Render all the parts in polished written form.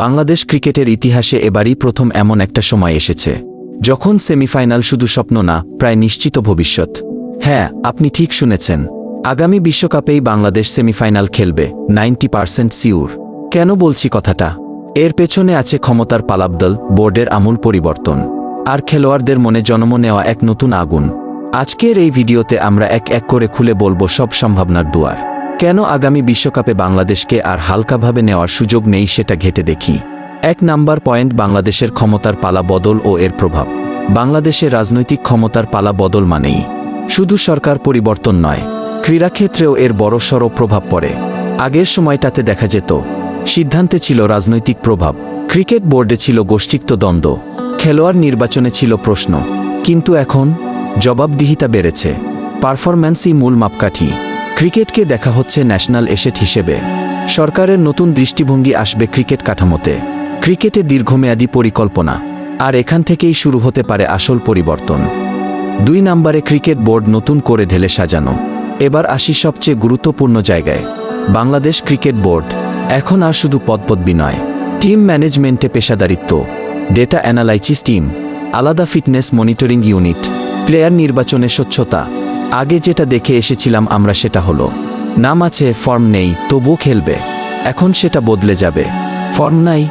বাংলাদেশ ক্রিকেটের ইতিহাসে এবারই প্রথম এমন একটা সময় এসেছে যখন সেমিফাইনাল শুধু স্বপ্ন না, প্রায় নিশ্চিত ভবিষ্যৎ। হ্যাঁ, আপনি ঠিক শুনেছেন, আগামী বিশ্বকাপেই বাংলাদেশ সেমিফাইনাল খেলবে, 90% সিউর। কেন বলছি কথাটা? এর পেছনে আছে ক্ষমতার পালাবদল, বোর্ডের আমূল পরিবর্তন, আর খেলোয়াড়দের মনে জন্ম নেওয়া এক নতুন আগুন। আজকের এই ভিডিওতে আমরা এক এক করে খুলে বলবো সব সম্ভাবনার দুয়ার। কেন আগামী বিশ্বকাপে বাংলাদেশকে আর হালকাভাবে নেওয়ার সুযোগ নেই সেটা ঘেঁটে দেখি। 1 নাম্বার পয়েন্ট, বাংলাদেশের ক্ষমতার পালা বদল ও এর প্রভাব। বাংলাদেশের রাজনৈতিক ক্ষমতার পালা বদল মানেই শুধু সরকার পরিবর্তন নয়, ক্রীড়াক্ষেত্রেও এর বড়সড় প্রভাব পড়ে। আগের সময়টাতে দেখা যেত সিদ্ধান্তে ছিল রাজনৈতিক প্রভাব, ক্রিকেট বোর্ডে ছিল গোষ্ঠীত্ব দ্বন্দ্ব, খেলোয়াড় নির্বাচনে ছিল প্রশ্ন। কিন্তু এখন জবাবদিহিতা বেড়েছে, পারফরম্যান্সই মূল মাপকাঠি। ক্রিকেটকে দেখা হচ্ছে ন্যাশনাল অ্যাসেট হিসেবে। সরকারের নতুন দৃষ্টিভঙ্গি আসবে ক্রিকেট কাঠামোতে, ক্রিকেটে দীর্ঘমেয়াদী পরিকল্পনা, আর এখান থেকেই শুরু হতে পারে আসল পরিবর্তন। 2 নাম্বারে, ক্রিকেট বোর্ড নতুন করে ঢেলে সাজানো। এবার আসি সবচেয়ে গুরুত্বপূর্ণ জায়গায়। বাংলাদেশ ক্রিকেট বোর্ড এখন আর শুধু পদপদবি নয়, টিম ম্যানেজমেন্টে পেশাদারিত্ব, ডেটা অ্যানালাইসিস টিম, আলাদা ফিটনেস মনিটরিং ইউনিট, প্লেয়ার নির্বাচনে স্বচ্ছতা। আগে যেটা দেখে এসেছিলাম আমরা সেটা হলো নাম আছে, ফর্ম নেই, তবুও খেলবে। এখন সেটা বদলে যাবে, ফর্ম নাই,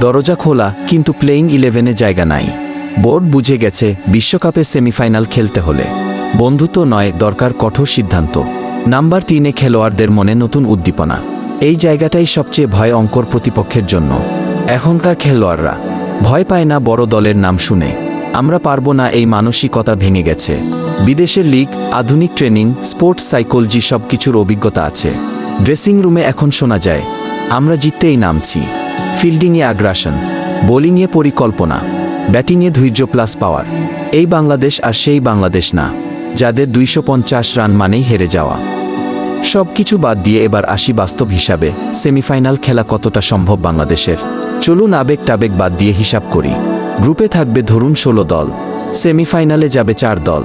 দরজা খোলা, কিন্তু প্লেইং 11-এ জায়গা নাই। বোর্ড বুঝে গেছে বিশ্বকাপে সেমিফাইনাল খেলতে হলে বন্ধুত্ব নয়, দরকার কঠোর সিদ্ধান্ত। নাম্বার 3-এ, খেলোয়াড়দের মনে নতুন উদ্দীপনা। এই জায়গাটাই সবচেয়ে ভয়ঙ্কর প্রতিপক্ষের জন্য। এখনকার খেলোয়াড়রা ভয় পায় না বড় দলের নাম শুনে। আমরা পারবো না, এই মানসিকতা ভেঙে গেছে। বিদেশের লিগ, আধুনিক ট্রেনিং, স্পোর্টস সাইকোলজি সবকিছুর অভিজ্ঞতা আছে। ড্রেসিং রুমে এখন শোনা যায় আমরা জিততেই নামছি। ফিল্ডিংয়ে আগ্রাসন, বোলিংয়ে পরিকল্পনা, ব্যাটিংয়ে ধৈর্য প্লাস পাওয়ার। এই বাংলাদেশ আর সেই বাংলাদেশ না যাদের 250 রান মানেই হেরে যাওয়া। সব কিছু বাদ দিয়ে এবার আসি বাস্তব হিসাবে, সেমিফাইনাল খেলা কতটা সম্ভব বাংলাদেশের। চলুন আবেগ টাবেগ বাদ দিয়ে হিসাব করি। গ্রুপে থাকবে ধরুন 16 দল, সেমিফাইনালে যাবে 4 দল।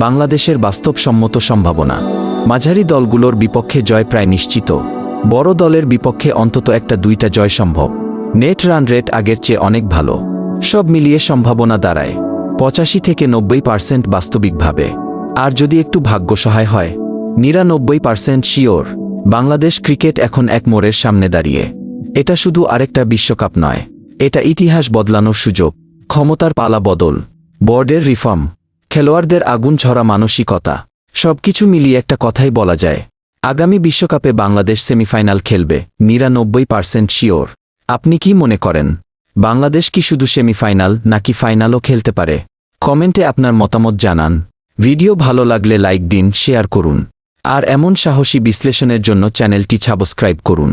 বাংলাদেশের বাস্তবসম্মত সম্ভাবনা, মাঝারি দলগুলোর বিপক্ষে জয় প্রায় নিশ্চিত, বড় দলের বিপক্ষে অন্তত 1-2টা জয় সম্ভব। নেট রান রেট আগের চেয়ে অনেক ভালো। সব মিলিয়ে সম্ভাবনা দাঁড়ায় 85 থেকে 90% বাস্তবিকভাবে। আর যদি একটু ভাগ্য সহায় হয়, 99% শিওর। বাংলাদেশ ক্রিকেট এখন এক মোড়ের সামনে দাঁড়িয়ে। এটা শুধু আরেকটা বিশ্বকাপ নয়, এটা ইতিহাস বদলানোর সুযোগ। ক্ষমতার পালা বদল, বোর্ডের রিফর্ম, খেলোয়াড়দের আগুন ঝরা মানসিকতা, সবকিছু মিলিয়ে একটা কথাই বলা যায়, আগামী বিশ্বকাপে বাংলাদেশ সেমিফাইনাল খেলবে, 99% শিওর। আপনি কি মনে করেন, বাংলাদেশ কি শুধু সেমিফাইনাল নাকি ফাইনালও খেলতে পারে? কমেন্টে আপনার মতামত জানান। ভিডিও ভালো লাগলে লাইক দিন, শেয়ার করুন, আর এমন সাহসী বিশ্লেষণের জন্য চ্যানেলটি সাবস্ক্রাইব করুন।